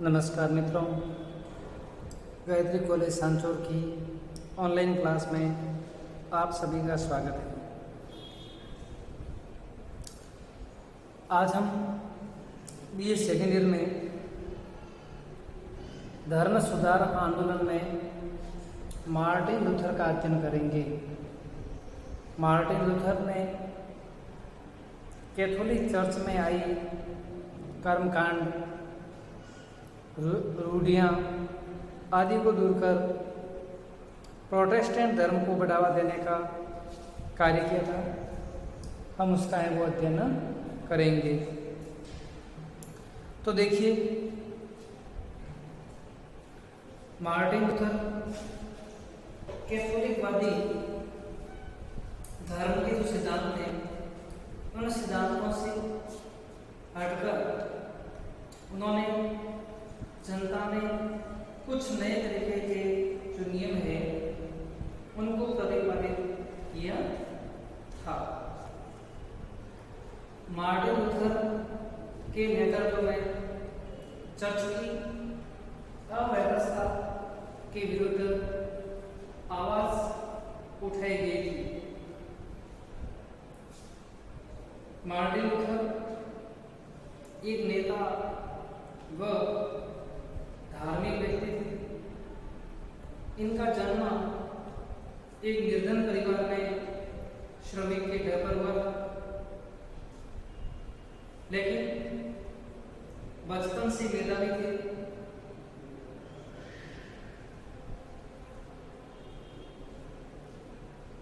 नमस्कार मित्रों, गायत्री कॉलेज सांचौर की ऑनलाइन क्लास में आप सभी का स्वागत है। आज हम बीए सेकेंड ईयर में धर्म सुधार आंदोलन में मार्टिन लूथर का अध्ययन करेंगे। मार्टिन लूथर ने कैथोलिक चर्च में आई कर्मकांड, रूढ़ियाँ आदि को दूर कर प्रोटेस्टेंट धर्म को बढ़ावा देने का कार्य किया था। हम उसका है वो अध्ययन करेंगे। तो देखिए, मार्टिन लूथर कैथोलिकवादी धर्म के जो सिद्धांत थे, उन सिद्धांतों से हटकर उन्होंने जनता में कुछ नए तरीके के जो नियम है उनको प्रतिपादित किया था। मार्टिन लूथर के नेतृत्व में चर्च की अव्यवस्था के विरुद्ध आवाज उठाई गई थी। मार्टिन लूथर एक नेता व धार्मिक व्यक्ति थे। इनका जन्म एक निर्धन परिवार में श्रमिक के घर पर हुआ, लेकिन बचपन से मेधावी थे।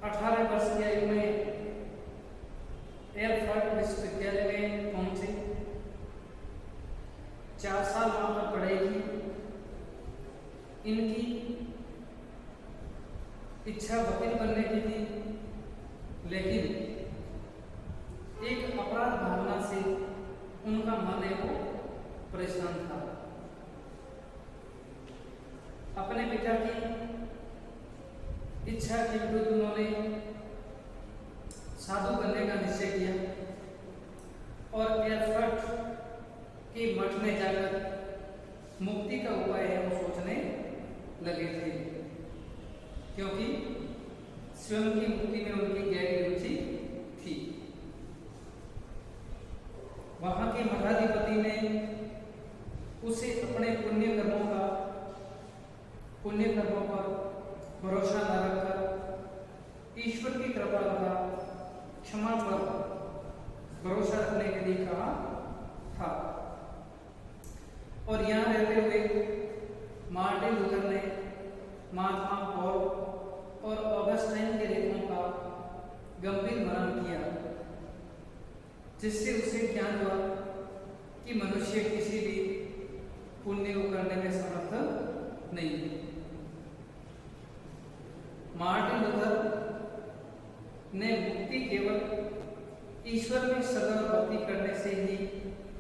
अठारह वर्ष की आयु में एरफर्ट विश्वविद्यालय में पहुंचे। 4 साल वहां पर पढ़ाई की। इनकी इच्छा वकील बनने की थी, लेकिन एक अपराध भावना से उनका मन है वो परेशान था। अपने पिता की इच्छा के विरुद्ध उन्होंने साधु बनने का निश्चय किया और एरफर्ट के मठ में जाकर मुक्ति का उपाय है वो सोचने लगे थे, क्योंकि स्वयं की मुक्ति में उनकी गहरी रुचि थी। वहां के मठाधिपति ने उसे अपने पुण्य कर्मों पर भरोसा न रखकर ईश्वर की कृपा तथा क्षमा पर भरोसा रखने के लिए कहा था। और यहाँ रहते हुए मार्टिन लूथर ने महात्मा पॉल और ऑगस्टाइन के लेखों का गंभीर मनन किया, जिससे उसे ज्ञान हुआ कि मनुष्य किसी भी पुण्य को करने में समर्थ नहीं है। मार्टिन लूथर ने मुक्ति केवल ईश्वर में सदैव भक्ति करने से ही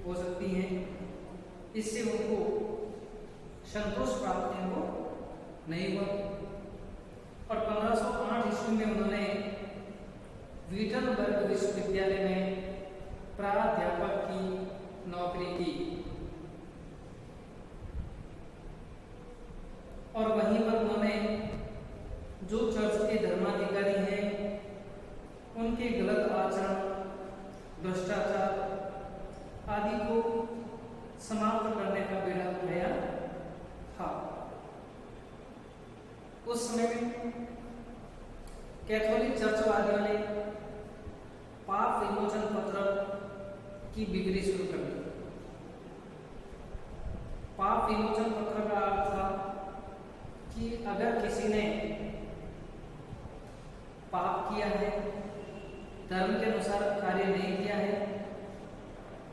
हो सकती है। इससे उनको संतोष प्राप्त है वो नहीं हुआ। और 1508 ईस्वी में उन्होंने वीटनबर्ग विश्वविद्यालय में प्राध्यापक की नौकरी की और वहीं पर उन्होंने जो चर्च के धर्माधिकारी हैं उनके गलत आचरण, भ्रष्टाचार आदि को समाप्त करने का बीड़ा उठाया था। उस समय में कैथोलिक चर्च वादियों ने पाप विमोचन पत्र की बिक्री शुरू कर दी। पाप विमोचन पत्र का अर्थ था कि अगर किसी ने पाप किया है, धर्म के अनुसार कार्य नहीं किया है,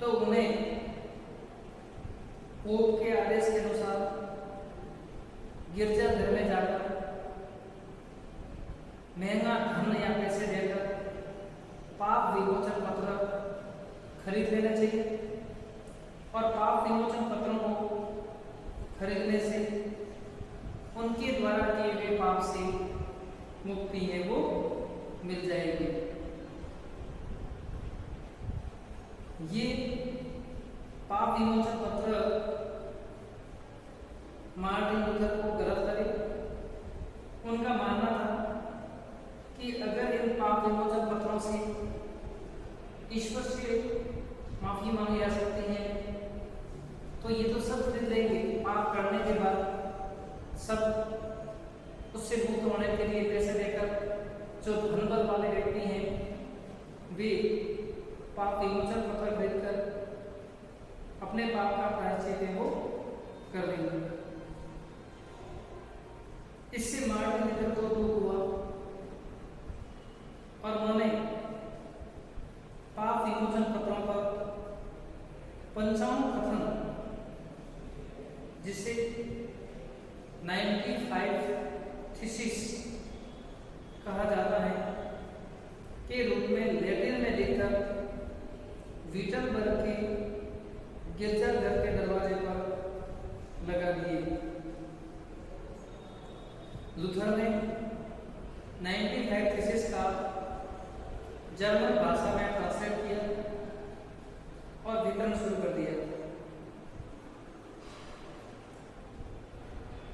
तो उन्हें पोप के आदेश के अनुसार गिरजाघर में जाकर महंगा धन या पैसे देकर पाप विमोचन पत्र खरीद लेना चाहिए। और पाप विमोचन पत्रों को खरीदने से उनके द्वारा किए गए पाप से मुक्ति है वो मिल जाएगी। ये पाप विमोचन पत्र तो ये तो सब खरीद लेंगे, पाप करने के बाद सब उससे मुक्त होने के लिए पैसे देकर जो धन बल वाले व्यक्ति हैं वे पाप विमोचन पत्र खरीदकर अपने पाप का प्रायश्चित है वो कर देंगे। इससे मार्टिन लूथर को दुख हुआ और उन्होंने पाप विमोचन पत्रों पर 55 कथन, जिसे 95 थीसिस कहा जाता है, के रूप में लैटिन में लिखकर वीटनबर्ग के गिरजाघर के दरवाजे पर लगा दिए। लूथर ने 95 थीसिस का जर्मन भाषा में ट्रांसलेट किया और वितरण शुरू कर दिया।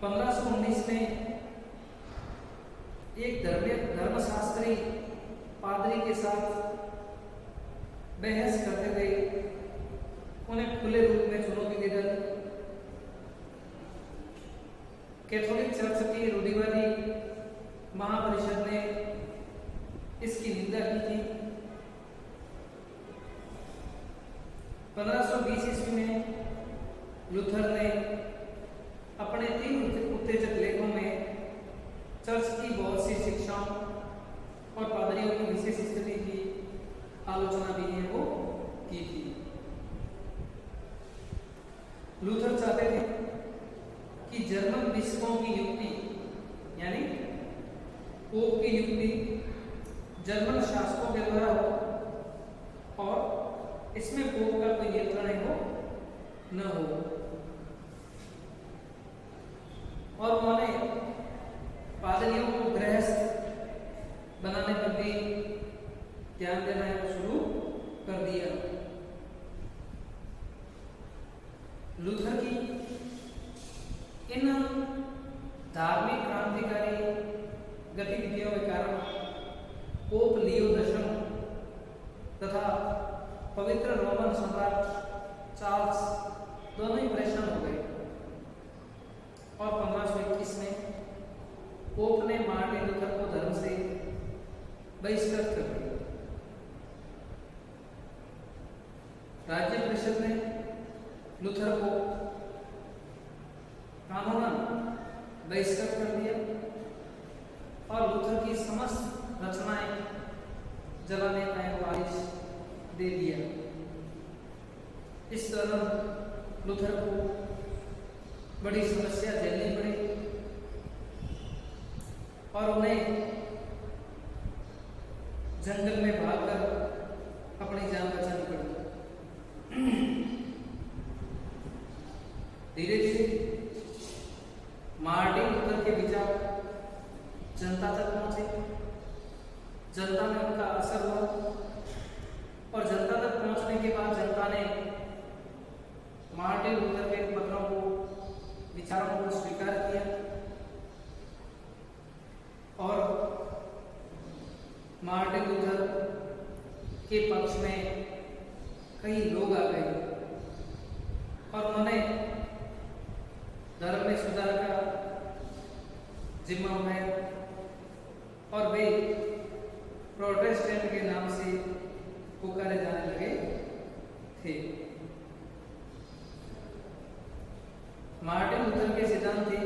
1519 में एक धर्मशास्त्री पादरी के साथ बहस करते हुए उन्हें खुले रूप में चुनौती देकर कैथोलिक चर्च की रूढ़िवादी महापरिषद ने इसकी निंदा की थी। 1520 ईस्वी में लूथर ने अपने 3 उत्तेजक लेखों में चर्च की बहुत सी शिक्षाओं और पादरियों की विशेष स्थिति की आलोचना भी है वो की थी। लूथर चाहते थे कि जर्मन बिशपों की नियुक्ति यानी पोप की नियुक्ति जर्मन शासकों के द्वारा हो और इसमें पोप का कोई नियंत्रण है वो न हो। और उन्होंने पादरियों को गृहस्थ बनाने पर भी ध्यान देना है शुरू कर दिया। लूथर की इन धार्मिक क्रांतिकारी गतिविधियों के कारण पोप लियो 10 तथा पवित्र रोमन सम्राट चार्ल्स दोनों ही परेशान हो गए और 1521 में पोप ने मार्टिन लूथर को धर्म से बहिष्कृत कर दिया। राज्य परिषद ने लूथर को कानूनन बहिष्कृत कर दिया और लूथर की समस्त रचनाएं जलाने का आदेश दे दिया। इस दौरान लूथर को बड़ी समस्या झेलनी पड़ी और उन्हें जंगल में भागकर अपनी जान बचानी पड़ी। धीरे धीरे मार्टिन लूथर के विचार जनता तक पहुंचे, जनता में उनका असर हुआ और जनता तक पहुंचने के बाद जनता ने मार्टिन लूथर के पत्रों को, विचारों को स्वीकार किया और मार्टिन लूथर के पक्ष में कई लोग आ गए और उन्होंने धर्म में सुधार का जिम्मा उठाया और वे प्रोटेस्टेंट के नाम से पुकारे जाने लगे थे। मार्टिन लूथर के सिद्धांत थे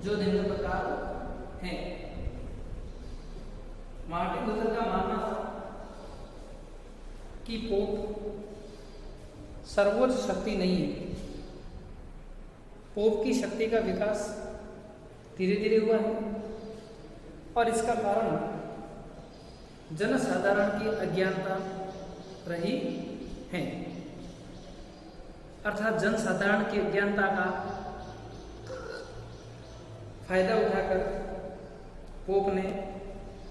जो निम्न प्रकार हैं। मार्टिन लूथर का मानना था कि पोप सर्वोच्च शक्ति नहीं है। पोप की शक्ति का विकास धीरे धीरे हुआ है और इसका कारण जनसाधारण की अज्ञानता रही है। अर्थात जनसाधारण की अज्ञानता का फायदा उठाकर पोप ने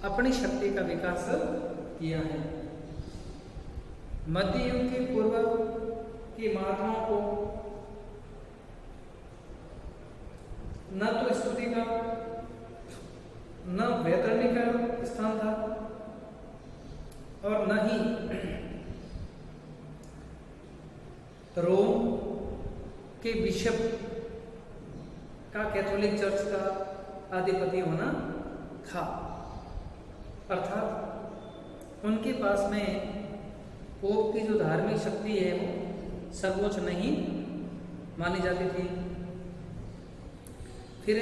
अपनी शक्ति का विकास किया है। मध्य युग के पूर्व के महात्माओं को न तो स्तुति का न वैतरणी का स्थान था और न ही रोम के बिशप का कैथोलिक चर्च का आधिपत्य होना था, अर्थात उनके पास में पोप की जो धार्मिक शक्ति है वो सर्वोच्च नहीं मानी जाती थी। फिर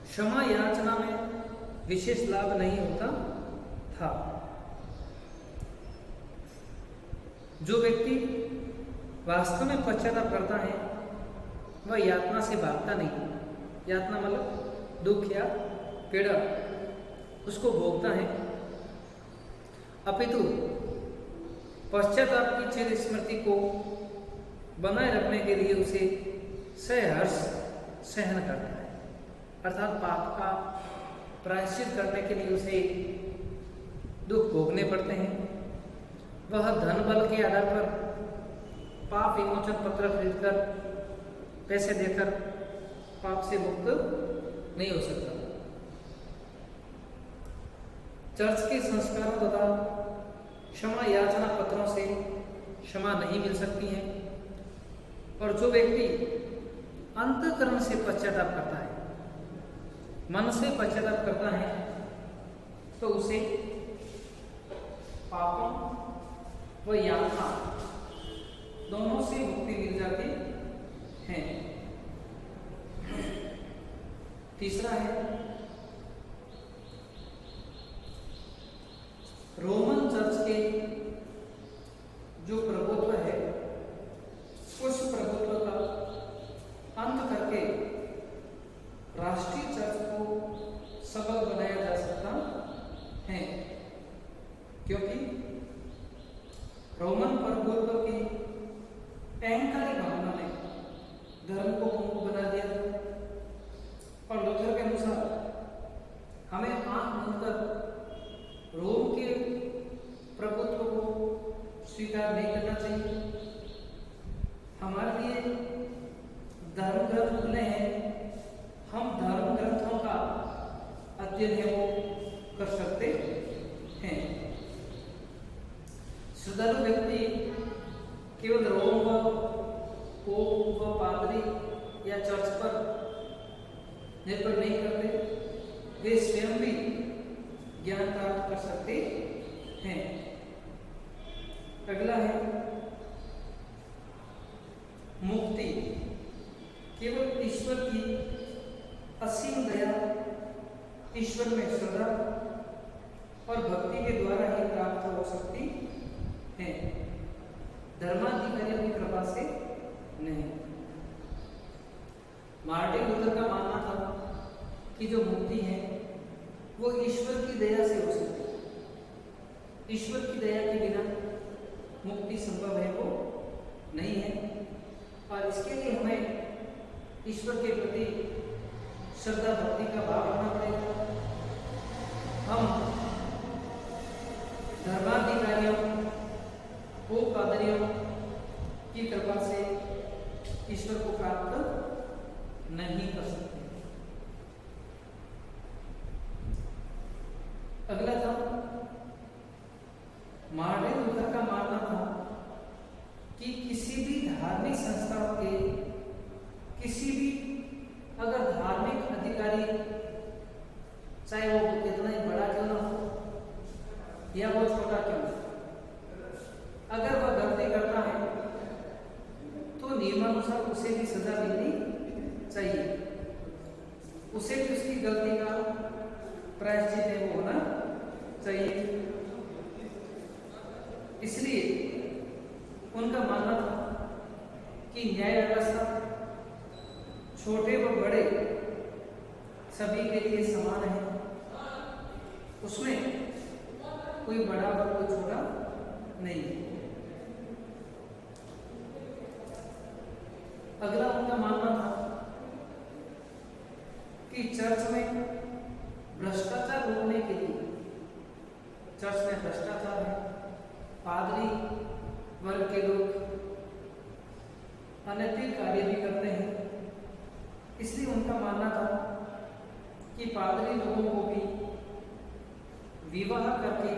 क्षमा याचना में विशेष लाभ नहीं होता था। जो व्यक्ति वास्तव में पश्चाताप करता है वह यातना से भागता नहीं। यातना मतलब दुख या पीड़ा उसको भोगता है, अपितु पश्चाताप की चिर स्मृति को बनाए रखने के लिए उसे सहर्ष सहन करता है, अर्थात पाप का प्रायश्चित करने के लिए उसे दुख भोगने पड़ते हैं। वह धन बल के आधार पर पाप विमोचन पत्र खरीदकर पैसे देकर पाप से मुक्त नहीं हो सकता। चर्च के संस्कारों तथा क्षमा याचना पत्रों से क्षमा नहीं मिल सकती है, और जो व्यक्ति अंतःकरण से पश्चाताप करता है, मन से पश्चाताप करता है, तो उसे पापों व यातना दोनों से मुक्ति मिल जाती है। तीसरा है रोमन चर्च के जो प्रभुत्व है उस प्रभुत्व का अंत करके राष्ट्रीय चर्च को सबल बनाया जा सकता है, क्योंकि रोमन प्रभुत्व की अहंकारी भावना ने धर्म को पंगु बना दिया था, और लूथर के अनुसार हमें आंख मूंदकर रोम के प्रभुत्व को स्वीकार नहीं करना चाहिए। हमारे लिए धर्म ग्रंथ खुले हैं, हम धर्म ग्रंथों का अध्ययन है वो कर सकते हैं। श्रद्धालु व्यक्ति केवल रोम व पोप व पादरी या चर्च पर निर्भर नहीं करते, वे स्वयं भी ज्ञान प्राप्त कर सकते हैं। अगला है मुक्ति केवल ईश्वर की असीम दया, ईश्वर में श्रद्धा और भक्ति के द्वारा ही प्राप्त हो सकती है, धर्माधिकारियों की कृपा से नहीं। मार्टिन लूथर का मानना था कि जो मुक्ति है वो ईश्वर की दया से हो सकती है। ईश्वर की दया के बिना मुक्ति संभव है वो नहीं है, और इसके लिए हमें ईश्वर के प्रति श्रद्धा भक्ति का भाव रखना पड़ेगा। हम धर्माधिकारियों को पादरियों की कृपा से ईश्वर को प्राप्त नहीं कर सकते। अगला था मार्टिन लूथर का मानना था कि किसी भी धार्मिक संस्था के किसी भी अगर धार्मिक अधिकारी, चाहे वो कितना ही बड़ा क्यों ना हो या वो छोटा क्यों ना, अगर वह गलती करता है तो नियमानुसार उसे भी सजा मिलनी चाहिए, उसे भी उसकी गलती का प्रायश्चित है वो होना चाहिए। इसलिए उनका मानना था कि न्याय व्यवस्था छोटे व बड़े सभी के लिए समान है, उसमें कोई बड़ा व कोई छोटा नहीं। अगला उनका मानना था कि चर्च में भ्रष्टाचार रोकने के लिए, चर्च में भ्रष्टाचार है, पादरी वर्ग के लोग अनैतिक कार्य भी करते हैं, इसलिए उनका मानना था कि पादरी लोगों को भी विवाह करके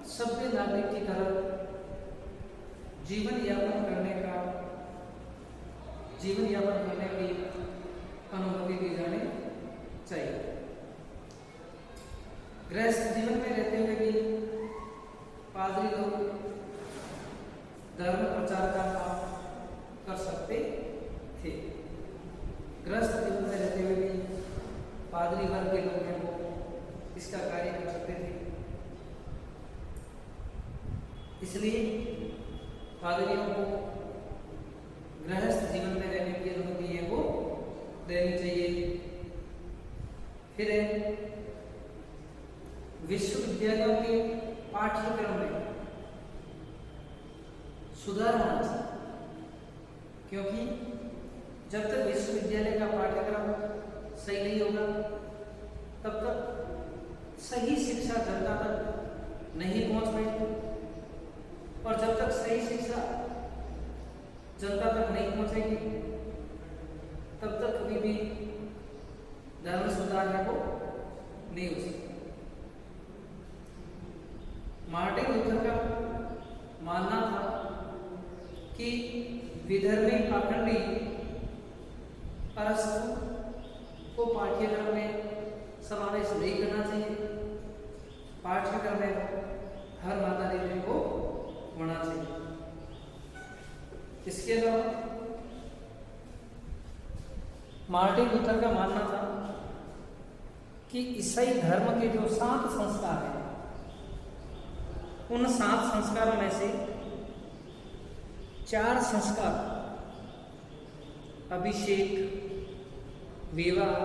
सभ्य नागरिक की तरह जीवन यापन करने की अनुमति दी जानी चाहिए। गृहस्थ जीवन में रहते हुए भी पादरी लोग धर्म प्रचार का काम कर सकते थे। गृहस्थ जीवन में रहते हुए भी पादरी वर्ग के लोग हैं वो इसका कार्य कर सकते थे। इसलिए पादरियों को गृहस्थ जीवन में रहने की अनुमति है वो देनी चाहिए। फिर विश्वविद्यालयों के पाठ्यक्रम में सुधार होना चाहिए, क्योंकि जब तक विश्वविद्यालय का पाठ्यक्रम सही नहीं होगा तब तक सही शिक्षा जनता तक नहीं पहुंच पाएगी, और जब तक सही शिक्षा जनता तक नहीं पहुंचेगी तब तक कभी भी धर्म सुधार है वो नहीं हो सकता। मार्टिन लूथर का मानना था कि विधर्मी पाखंडी अरस्तु को पाठ्यक्रम में समावेश नहीं करना चाहिए। पाठ्यक्रम में हर माता को होना चाहिए। इसके अलावा मार्टिन लूथर का मानना था कि ईसाई धर्म के जो 7 संस्कार हैं, उन 7 संस्कारों में से 4 संस्कार अभिषेक, विवाह,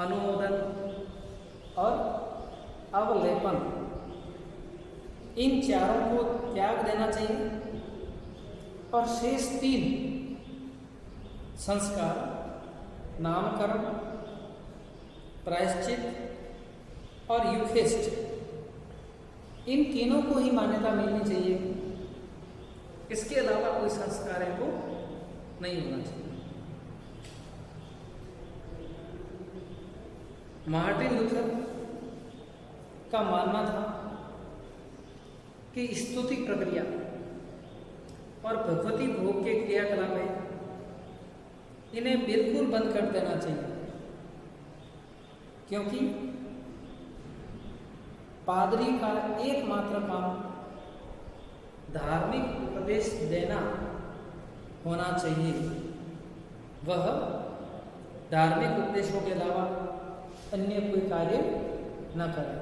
अनुमोदन और अवलेपन, इन चारों को त्याग देना चाहिए और शेष 3 संस्कार नामकरण, प्रायश्चित और यूखेस्ट, इन तीनों को ही मान्यता मिलनी चाहिए। इसके अलावा कोई संस्कार है वो नहीं होना चाहिए। मार्टिन लूथर का मानना था कि स्तुति प्रक्रिया और भगवती भोग के क्रियाकलाप है, इन्हें बिल्कुल बंद कर देना चाहिए, क्योंकि पादरी का एकमात्र काम धार्मिक उपदेश देना होना चाहिए। वह धार्मिक उपदेशों के अलावा अन्य कोई कार्य न करे।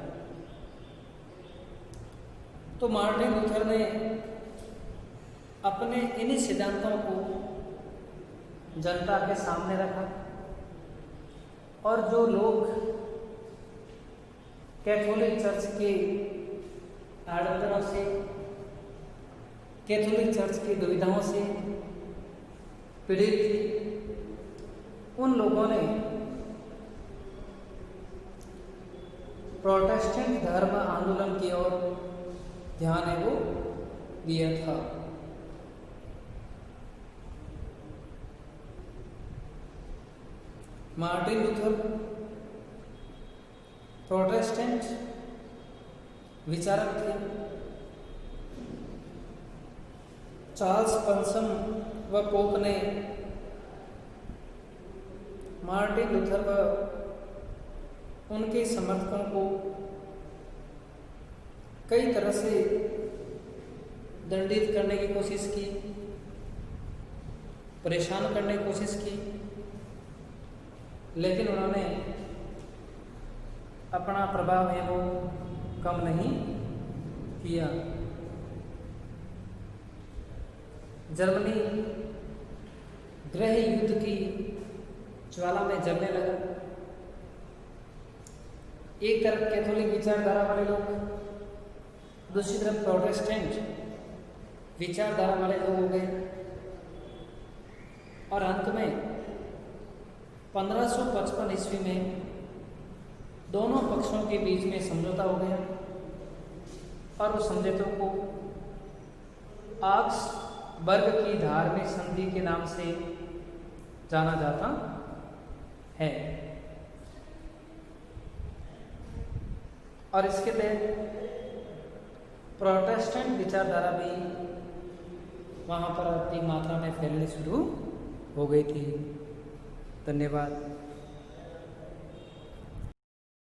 तो मार्टिन लूथर ने अपने इन्हीं सिद्धांतों को जनता के सामने रखा, और जो लोग कैथोलिक चर्च के आडंबरों से, कैथोलिक चर्च की दुविधाओं से पीड़ित थे, उन लोगों ने प्रोटेस्टेंट धर्म आंदोलन की ओर ध्यान है वो दिया था। मार्टिन लूथर प्रोटेस्टेंट विचारक थे। चार्ल्स पंचम व पोप ने मार्टिन लूथर व उनके समर्थकों को कई तरह से दंडित करने की कोशिश की, परेशान करने की कोशिश की, लेकिन उन्होंने अपना प्रभाव है वो कम नहीं किया। जर्मनी गृह युद्ध की ज्वाला में जलने लगा। एक तरफ कैथोलिक विचारधारा वाले लोग, दूसरी तरफ प्रोटेस्टेंट विचारधारा वाले लोग हो गए, और अंत में 1555 ईस्वी में दोनों पक्षों के बीच में समझौता हो गया, और उस समझौते को आक्सबर्ग की धार्मिक संधि के नाम से जाना जाता है। और इसके तहत प्रोटेस्टेंट विचारधारा भी वहाँ पर अधिक मात्रा में फैलनी शुरू हो गई थी। धन्यवाद।